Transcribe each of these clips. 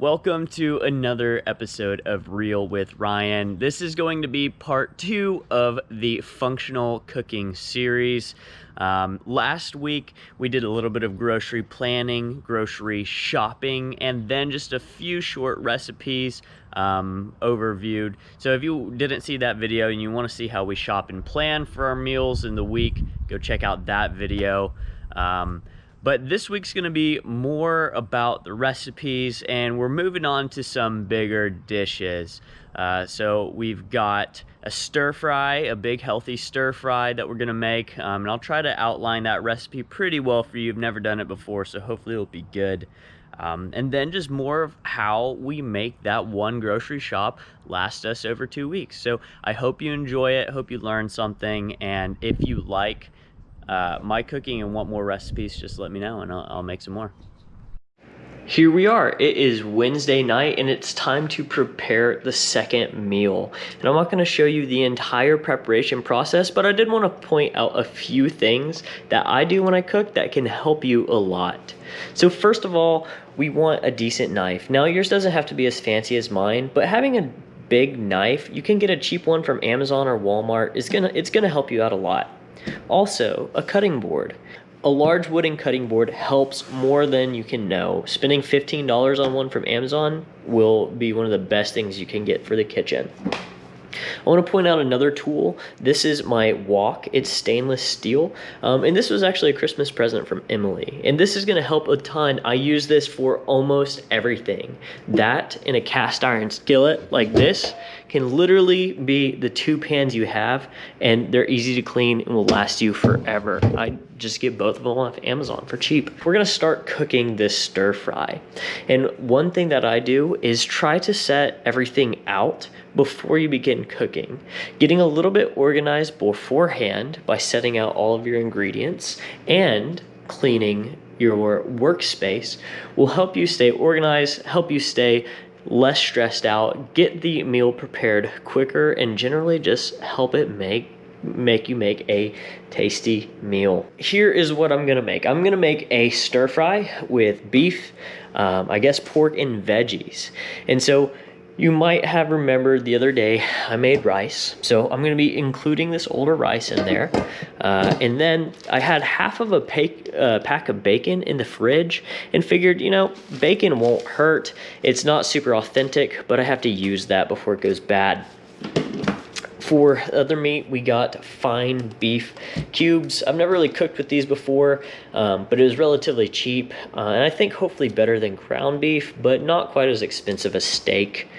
Welcome to another episode of Real with Ryan. This is going to be part 2 of the functional cooking series. Last week we did a little bit of grocery planning, grocery shopping, and then just a few short recipes overviewed. So if you didn't see that video and you want to see how we shop and plan for our meals in the week, go check out that video. But this week's going to be more about the recipes, and we're moving on to some bigger dishes. So we've got a stir fry, a big healthy stir fry that we're going to make. And I'll try to outline that recipe pretty well for you. You've never done it before, so hopefully it'll be good. And then just more of how we make that one grocery shop last us over 2 weeks. So I hope you enjoy it. Hope you learn something. And if you like my cooking and want more recipes, just let me know and I'll make some more. Here we are. It is Wednesday night and it's time to prepare the second meal. And I'm not going to show you the entire preparation process, but I did want to point out a few things that I do when I cook that can help you a lot. So first of all, we want a decent knife. Now yours doesn't have to be as fancy as mine, but having a big knife, you can get a cheap one from Amazon or Walmart. It's gonna help you out a lot. Also, a cutting board. A large wooden cutting board helps more than you can know. Spending $15 on one from Amazon will be one of the best things you can get for the kitchen. I want to point out another tool. This is my wok. It's stainless steel. And this was actually a Christmas present from Emily. And this is going to help a ton. I use this for almost everything. That and a cast iron skillet like this can literally be the two pans you have, and they're easy to clean and will last you forever. I just get both of them off Amazon for cheap. We're gonna start cooking this stir fry. And one thing that I do is try to set everything out before you begin cooking. Getting a little bit organized beforehand by setting out all of your ingredients and cleaning your workspace will help you stay organized, help you stay less stressed out, get the meal prepared quicker, and generally just help it make you make a tasty meal. Here is what I'm gonna make. I'm gonna make a stir fry with beef, I guess pork and veggies. And so you might have remembered the other day I made rice, so I'm going to be including this older rice in there. And then I had half of a pack of bacon in the fridge and figured, you know, bacon won't hurt. It's not super authentic, but I have to use that before it goes bad. For other meat, we got fine beef cubes. I've never really cooked with these before, but it was relatively cheap. And I think hopefully better than ground beef, but not quite as expensive as steak.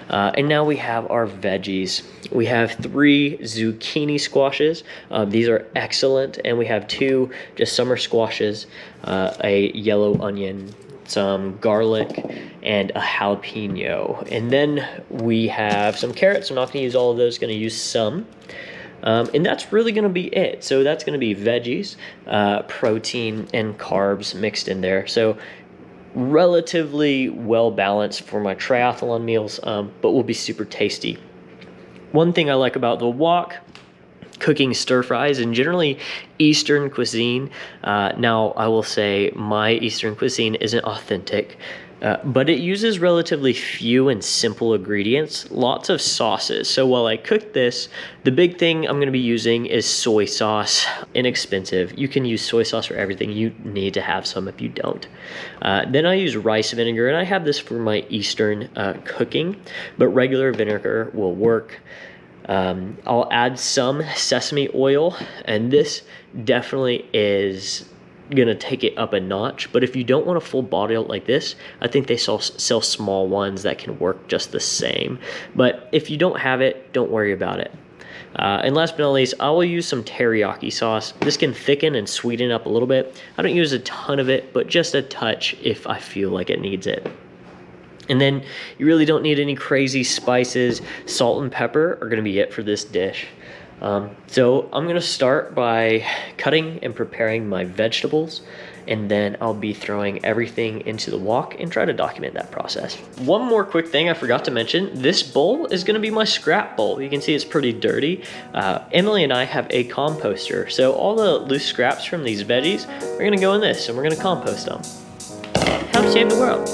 And now we have our veggies. We have 3 zucchini squashes. These are excellent. And we have 2 just summer squashes, a yellow onion, some garlic, and a jalapeno. And then we have some carrots. I'm not going to use all of those, going to use some. And that's really going to be it. So that's going to be veggies, protein, and carbs mixed in there. So relatively well balanced for my triathlon meals, but will be super tasty. One thing I like about the wok, cooking stir fries and generally Eastern cuisine. Now I will say my Eastern cuisine isn't authentic, but it uses relatively few and simple ingredients, lots of sauces. So while I cook this, the big thing I'm going to be using is soy sauce. Inexpensive. You can use soy sauce for everything. You need to have some if you don't. Then I use rice vinegar, and I have this for my Eastern cooking, but regular vinegar will work. I'll add some sesame oil, and this definitely is gonna take it up a notch. But if you don't want a full bottle like this, I think they sell small ones that can work just the same. But if you don't have it, don't worry about it. And last but not least, I will use some teriyaki sauce. This can thicken and sweeten up a little bit. I don't use a ton of it, but just a touch if I feel like it needs it. And then you really don't need any crazy spices. Salt and pepper are going to be it for this dish. So I'm going to start by cutting and preparing my vegetables, and then I'll be throwing everything into the wok and try to document that process. One more quick thing I forgot to mention, this bowl is going to be my scrap bowl. You can see it's pretty dirty. Emily and I have a composter, so all the loose scraps from these veggies are going to go in this, and we're going to compost them. Help save the world.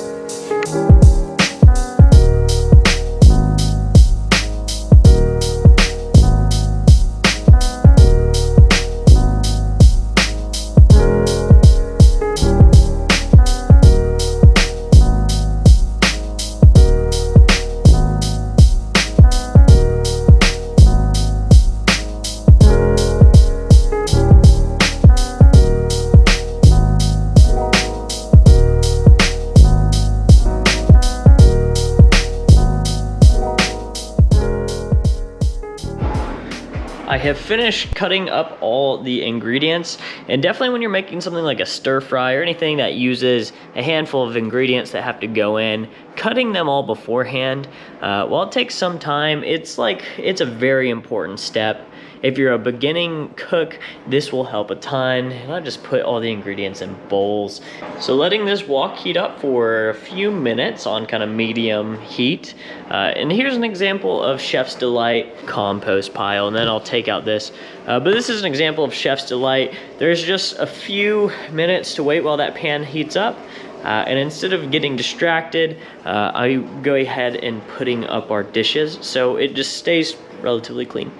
I have finished cutting up all the ingredients, and definitely when you're making something like a stir fry or anything that uses a handful of ingredients that have to go in, cutting them all beforehand, while it takes some time, it's a very important step. If you're a beginning cook, this will help a ton. And I just put all the ingredients in bowls. So letting this wok heat up for a few minutes on kind of medium heat. And here's an example of Chef's Delight compost pile, and then I'll take out this. But this is an example of Chef's Delight. There's just a few minutes to wait while that pan heats up. And instead of getting distracted, I go ahead and putting up our dishes so it just stays relatively clean.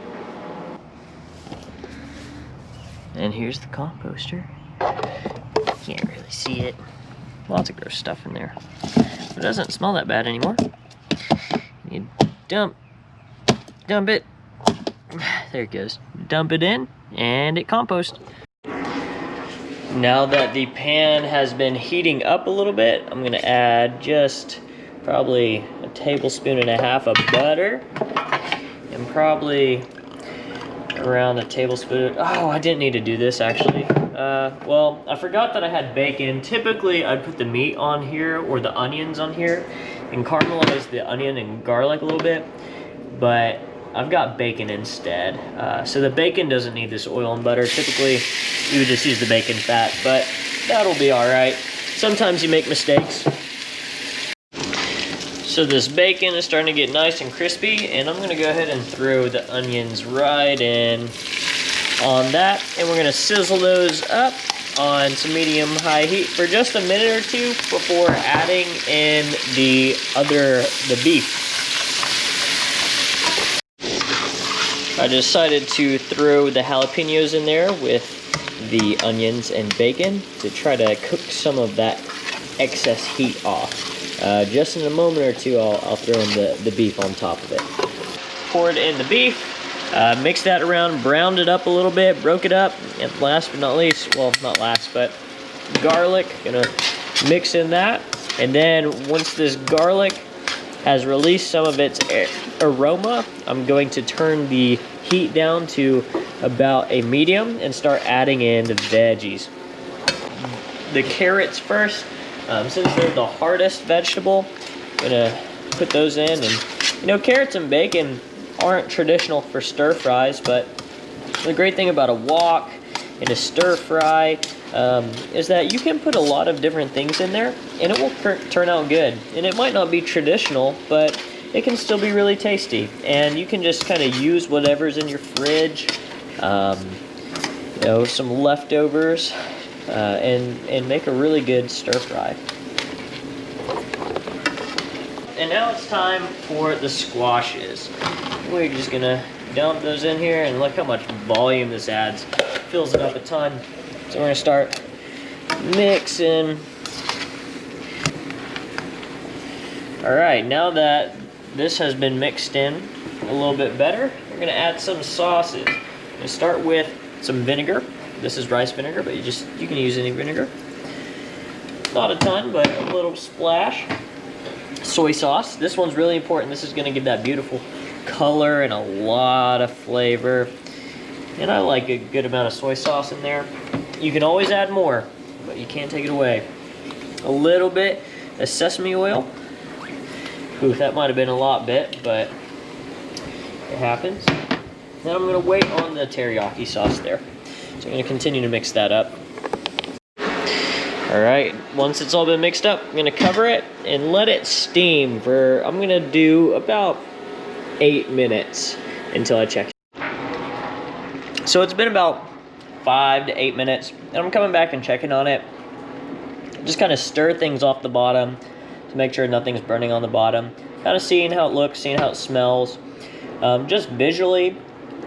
And here's the composter. Can't really see it. Lots of gross stuff in there. But it doesn't smell that bad anymore. You dump it. There it goes. Dump it in, and it composts. Now that the pan has been heating up a little bit, I'm gonna add just probably a tablespoon and a half of butter, and probably around a tablespoon. Oh, I didn't need to do this actually. Well, I forgot that I had bacon. Typically, I'd put the meat on here or the onions on here and caramelize the onion and garlic a little bit, but I've got bacon instead. So the bacon doesn't need this oil and butter. Typically, you would just use the bacon fat, but that'll be all right. Sometimes you make mistakes. So this bacon is starting to get nice and crispy, and I'm gonna go ahead and throw the onions right in on that, and we're gonna sizzle those up on some medium-high heat for just a minute or two before adding in the beef. I decided to throw the jalapenos in there with the onions and bacon to try to cook some of that excess heat off. Just in a moment or two, I'll throw in the beef on top of it. Poured in the beef, mixed that around, browned it up a little bit, broke it up, and last but not least, well, not last, but garlic, gonna mix in that. And then once this garlic has released some of its aroma, I'm going to turn the heat down to about a medium and start adding in the veggies. The carrots first. Since they're the hardest vegetable, I'm gonna put those in. And carrots and bacon aren't traditional for stir fries, but the great thing about a wok and a stir fry is that you can put a lot of different things in there and it will turn out good. And it might not be traditional, but it can still be really tasty. And you can just kind of use whatever's in your fridge, some leftovers, and make a really good stir fry. And now it's time for the squashes. We're just gonna dump those in here, and look how much volume this adds. Fills it up a ton. So we're gonna start mixing. All right, now that this has been mixed in a little bit better, we're gonna add some sauces. I'm gonna start with some vinegar. This is rice vinegar, but you can use any vinegar. Not a ton, but a little splash. Soy sauce. This one's really important. This is gonna give that beautiful color and a lot of flavor. And I like a good amount of soy sauce in there. You can always add more, but you can't take it away. A little bit of sesame oil. Ooh, that might have been a lot bit, but it happens. Then I'm gonna wait on the teriyaki sauce there. So I'm gonna continue to mix that up. All right, once it's all been mixed up, I'm gonna cover it and let it steam for, I'm gonna do about 8 minutes until I check. So it's been about 5 to 8 minutes, and I'm coming back and checking on it. Just kind of stir things off the bottom to make sure nothing's burning on the bottom. Kind of seeing how it looks, seeing how it smells. Just visually,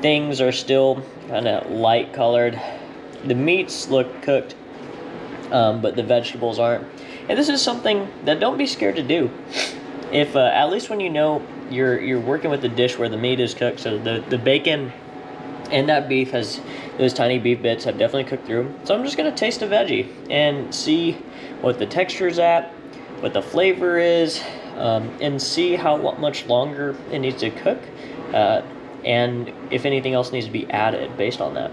things are still kind of light colored. The meats look cooked, but the vegetables aren't. And this is something that don't be scared to do. If at least when you know you're working with a dish where the meat is cooked, so the bacon and that beef has, those tiny beef bits have definitely cooked through. So I'm just gonna taste a veggie and see what the texture's at, what the flavor is, and see how much longer it needs to cook. and if anything else needs to be added based on that.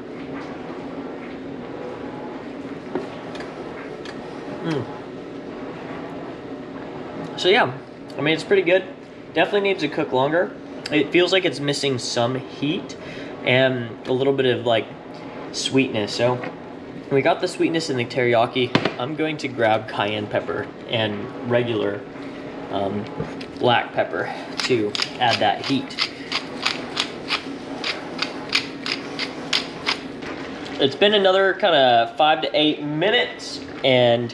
So yeah, I mean, it's pretty good. Definitely needs to cook longer. It feels like it's missing some heat and a little bit of like sweetness. So we got the sweetness in the teriyaki. I'm going to grab cayenne pepper and regular black pepper to add that heat. It's been another kind of 5 to 8 minutes, and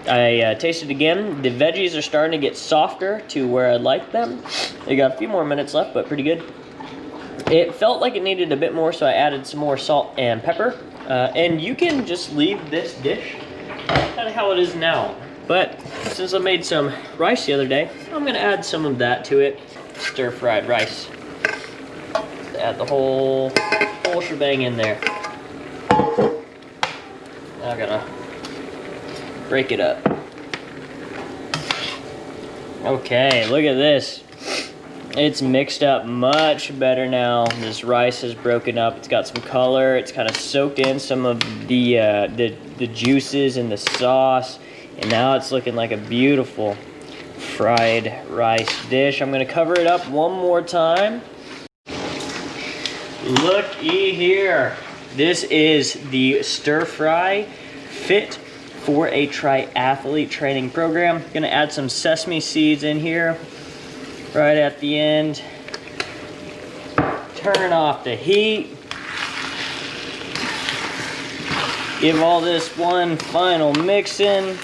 I tasted again. The veggies are starting to get softer to where I like them. They got a few more minutes left, but pretty good. It felt like it needed a bit more, so I added some more salt and pepper. And you can just leave this dish kind of how it is now. But since I made some rice the other day, I'm gonna add some of that to it. Stir-fried rice. Add the whole shebang in there. Now I gotta break it up. Okay, look at this. It's mixed up much better now. This rice is broken up. It's got some color. It's kind of soaked in some of the juices in the sauce. And now it's looking like a beautiful fried rice dish. I'm gonna cover it up one more time. Looky here. This is the Stir-Fry Fit for a Triathlete training program. Gonna add some sesame seeds in here right at the end. Turn off the heat. Give all this one final mix in,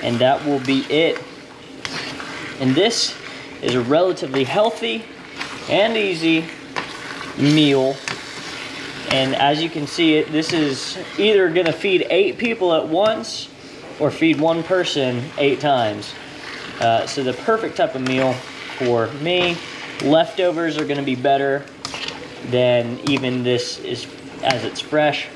and that will be it. And this is a relatively healthy and easy meal. And as you can see, this is either gonna feed 8 people at once or feed one person 8 times. So the perfect type of meal for me. Leftovers are gonna be better than even this is as it's fresh.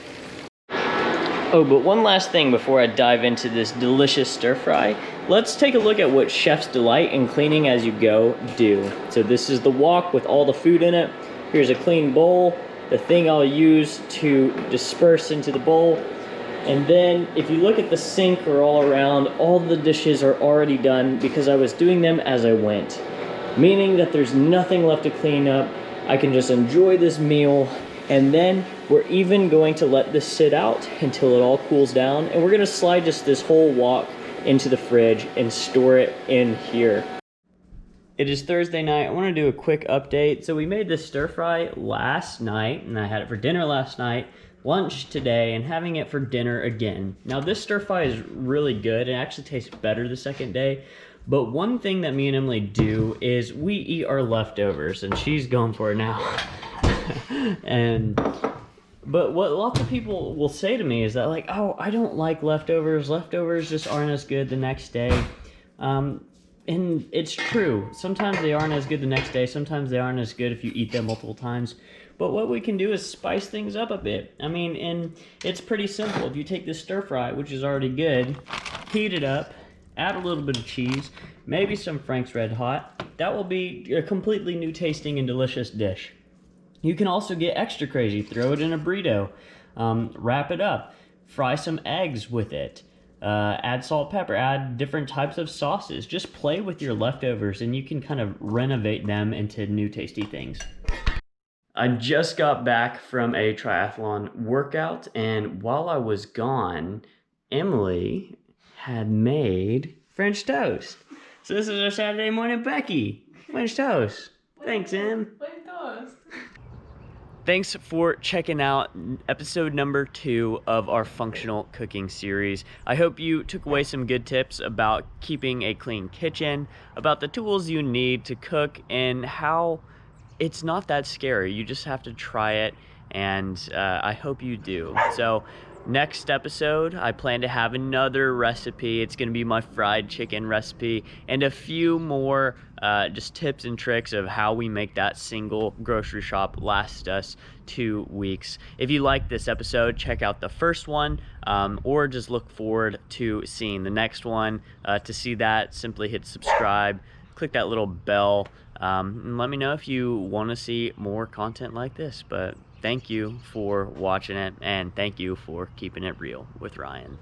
Oh, but one last thing before I dive into this delicious stir fry. Let's take a look at what Chef's Delight and Cleaning As You Go do. So this is the wok with all the food in it. Here's a clean bowl. The thing I'll use to disperse into the bowl. And then if you look at the sink or all around, all the dishes are already done because I was doing them as I went. Meaning that there's nothing left to clean up. I can just enjoy this meal. And then we're even going to let this sit out until it all cools down. And we're gonna slide just this whole wok into the fridge and store it in here. It is Thursday night. I want to do a quick update. So we made this stir fry last night, and I had it for dinner last night, lunch today, and having it for dinner again. Now this stir fry is really good. It actually tastes better the second day. But one thing that me and Emily do is we eat our leftovers, and she's going for it now. But what lots of people will say to me is that like, oh, I don't like leftovers. Leftovers just aren't as good the next day. And it's true. Sometimes they aren't as good the next day. Sometimes they aren't as good if you eat them multiple times. But what we can do is spice things up a bit. I mean, and it's pretty simple. If you take this stir fry, which is already good, heat it up, add a little bit of cheese, maybe some Frank's Red Hot. That will be a completely new tasting and delicious dish. You can also get extra crazy. Throw it in a burrito, wrap it up, fry some eggs with it. Add salt, pepper, add different types of sauces. Just play with your leftovers and you can kind of renovate them into new tasty things. I just got back from a triathlon workout, and while I was gone, Emily had made French toast. So this is our Saturday morning Becky. French toast. Thanks, Em. French toast. Thanks for checking out episode number 2 of our functional cooking series. I hope you took away some good tips about keeping a clean kitchen, about the tools you need to cook, and how it's not that scary. You just have to try it, and I hope you do. So next episode, I plan to have another recipe. It's gonna be my fried chicken recipe and a few more just tips and tricks of how we make that single grocery shop last us 2 weeks. If you like this episode, check out the first one, or just look forward to seeing the next one. To see that, simply hit subscribe click that little bell, and let me know if you want to see more content like this. But thank you for watching it, and thank you for keeping it real with Ryan.